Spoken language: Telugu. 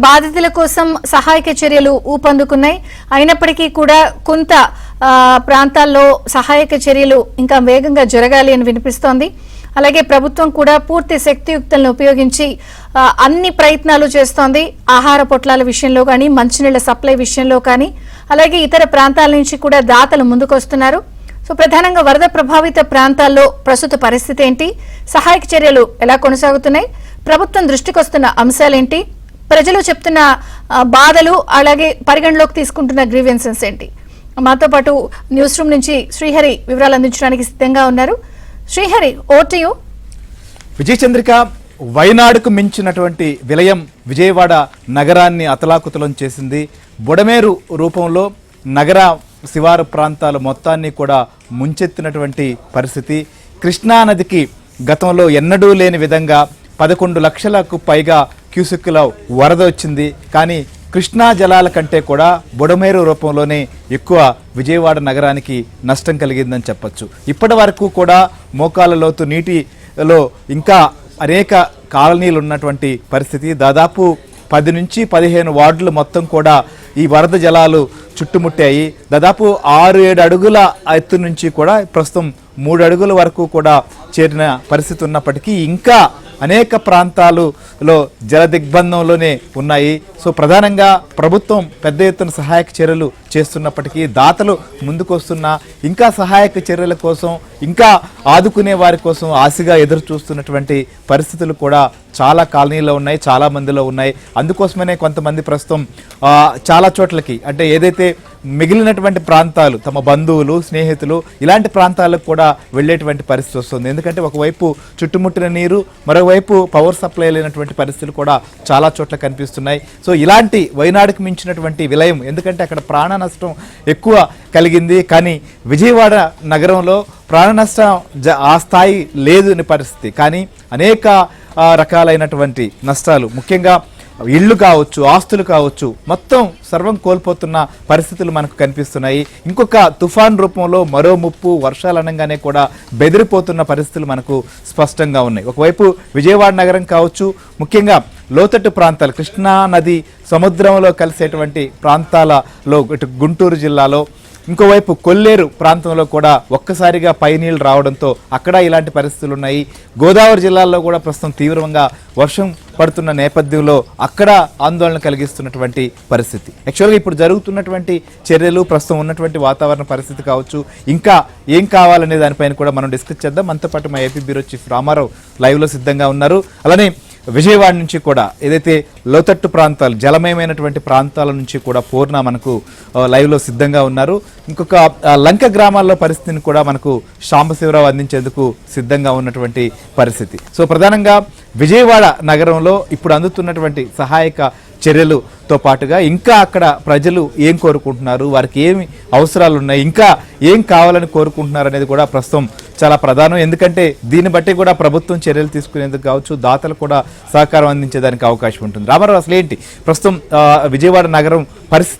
బాధితుల కోసం సహాయక చర్యలు ఊపందుకున్నాయి. అయినప్పటికీ కూడా కొంత ప్రాంతాల్లో సహాయక చర్యలు ఇంకా వేగంగా జరగాలి అని వినిపిస్తోంది. అలాగే ప్రభుత్వం కూడా పూర్తి శక్తియుక్తులను ఉపయోగించి అన్ని ప్రయత్నాలు చేస్తోంది. ఆహార పొట్లాల విషయంలో కానీ, మంచినీళ్ల సప్లై విషయంలో కానీ, అలాగే ఇతర ప్రాంతాల నుంచి కూడా దాతలు ముందుకొస్తున్నారు. సో ప్రధానంగా వరద ప్రభావిత ప్రాంతాల్లో ప్రస్తుత పరిస్థితి ఏంటి, సహాయక చర్యలు ఎలా కొనసాగుతున్నాయి, ప్రభుత్వం దృష్టికి వస్తున్న అంశాలేంటి, ప్రజలు చెప్తున్న బాధలు, అలాగే పరిగణలోకి తీసుకుంటున్న గ్రీవెన్సెస్ ఏంటి? మాతో పాటు న్యూస్ రూమ్ నుంచి శ్రీహరి వివరాలు అందించడానికి సిద్ధంగా ఉన్నారు. Srihari, over to you. Vijay Chandrika, వైనాడుకు మించినటువంటి విలయం విజయవాడ నగరాన్ని అతలాకుతలం చేసింది. బుడమేరు రూపంలో నగర శివారు ప్రాంతాల మొత్తాన్ని కూడా ముంచెత్తినటువంటి పరిస్థితి. కృష్ణానదికి గతంలో ఎన్నడూ లేని విధంగా 11 లక్షలకు పైగా క్యూసెక్కుల వరద వచ్చింది. కానీ కృష్ణా జలాల కంటే కూడా బుడమేరు రూపంలోనే ఎక్కువ విజయవాడ నగరానికి నష్టం కలిగిందని చెప్పచ్చు. ఇప్పటి వరకు కూడా మోకాళ్ళ లోతు నీటిలో ఇంకా అనేక కాలనీలు ఉన్నటువంటి పరిస్థితి. దాదాపు 10 నుంచి 15 వార్డులు మొత్తం కూడా ఈ వరద జలాలు చుట్టుముట్టాయి. దాదాపు 6-7 అడుగుల ఎత్తు నుంచి కూడా ప్రస్తుతం 3 అడుగుల వరకు కూడా చేరిన పరిస్థితి ఉన్నప్పటికీ ఇంకా అనేక ప్రాంతాలలో జల దిగ్బంధంలోనే ఉన్నాయి. సో ప్రధానంగా ప్రభుత్వం పెద్ద ఎత్తున సహాయక చర్యలు చేస్తున్నప్పటికీ దాతలు ముందుకు వస్తున్నా ఇంకా సహాయక చర్యల కోసం, ఇంకా ఆదుకునే వారి కోసం ఆశగా ఎదురు చూస్తున్నటువంటి పరిస్థితులు కూడా చాలా కాలనీలో ఉన్నాయి, చాలా మందిలో ఉన్నాయి. అందుకోసమనే కొంతమంది ప్రస్తుతం చాలా చోట్లకి, అంటే ఏదైతే మిగిలినటువంటి ప్రాంతాలు తమ బంధువులు, స్నేహితులు ఇలాంటి ప్రాంతాలకు కూడా వెళ్ళేటువంటి పరిస్థితి వస్తుంది. ఎందుకంటే ఒకవైపు చుట్టుముట్టిన నీరు, మరోవైపు పవర్ సప్లై లేనటువంటి పరిస్థితులు కూడా చాలా చోట్ల కనిపిస్తున్నాయి. సో ఇలాంటి వైనాడుకు మించినటువంటి విలయం, ఎందుకంటే అక్కడ ప్రాణ నష్టం ఎక్కువ కలిగింది. కానీ విజయవాడ నగరంలో ప్రాణ నష్టం ఆ స్థాయి లేదు అనే పరిస్థితి. కానీ అనేక రకాలైనటువంటి నష్టాలు, ముఖ్యంగా ఇళ్ళు కావచ్చు, ఆస్తులు కావచ్చు, మొత్తం సర్వం కోల్పోతున్న పరిస్థితులు మనకు కనిపిస్తున్నాయి. ఇంకొక తుఫాన్ రూపంలో మరో ముప్పు, వర్షాలు అనగానే కూడా బెదిరిపోతున్న పరిస్థితులు మనకు స్పష్టంగా ఉన్నాయి. ఒకవైపు విజయవాడ నగరం కావచ్చు, ముఖ్యంగా లోతట్టు ప్రాంతాలు, కృష్ణా నది సముద్రంలో కలిసేటువంటి ప్రాంతాలలో ఇటు గుంటూరు జిల్లాలో, ఇంకోవైపు కొల్లేరు ప్రాంతంలో కూడా ఒక్కసారిగా పై నీళ్లు రావడంతో అక్కడ ఇలాంటి పరిస్థితులు ఉన్నాయి. గోదావరి జిల్లాల్లో కూడా ప్రస్తుతం తీవ్రంగా వర్షం పడుతున్న నేపథ్యంలో అక్కడ ఆందోళన కలిగిస్తున్నటువంటి పరిస్థితి. యాక్చువల్గా ఇప్పుడు జరుగుతున్నటువంటి చర్యలు, ప్రస్తుతం ఉన్నటువంటి వాతావరణ పరిస్థితి కావచ్చు, ఇంకా ఏం కావాలనే దానిపైన కూడా మనం డిస్కస్ చేద్దాం. మనతో పాటు మా ఏపీ బ్యూరో చీఫ్ రామారావు లైవ్లో సిద్ధంగా ఉన్నారు. అలానే విజయవాడ నుంచి కూడా ఏదైతే లోతట్టు ప్రాంతాలు, జలమయమైనటువంటి ప్రాంతాల నుంచి కూడా పూర్ణ మనకు లైవ్లో సిద్ధంగా ఉన్నారు. ఇంకొక లంక గ్రామాల్లో పరిస్థితిని కూడా మనకు సాంబశివరావు అందించేందుకు సిద్ధంగా ఉన్నటువంటి పరిస్థితి. సో ప్రధానంగా విజయవాడ నగరంలో ఇప్పుడు అందుతున్నటువంటి సహాయక చర్యలతో పాటుగా ఇంకా అక్కడ ప్రజలు ఏం కోరుకుంటున్నారు, వారికి ఏమి అవసరాలు ఉన్నాయి, ఇంకా ఏం కావాలని కోరుకుంటున్నారు అనేది కూడా ప్రస్తుతం చాలా ప్రధానం. ఎందుకంటే దీన్ని బట్టి కూడా ప్రభుత్వం చర్యలు తీసుకునేందుకు కావచ్చు, దాతలు కూడా సహకారం అందించేదానికి అవకాశం ఉంటుంది. రామారావు, అసలు ఏంటి ప్రస్తుతం విజయవాడ నగరం పరిస్థితి?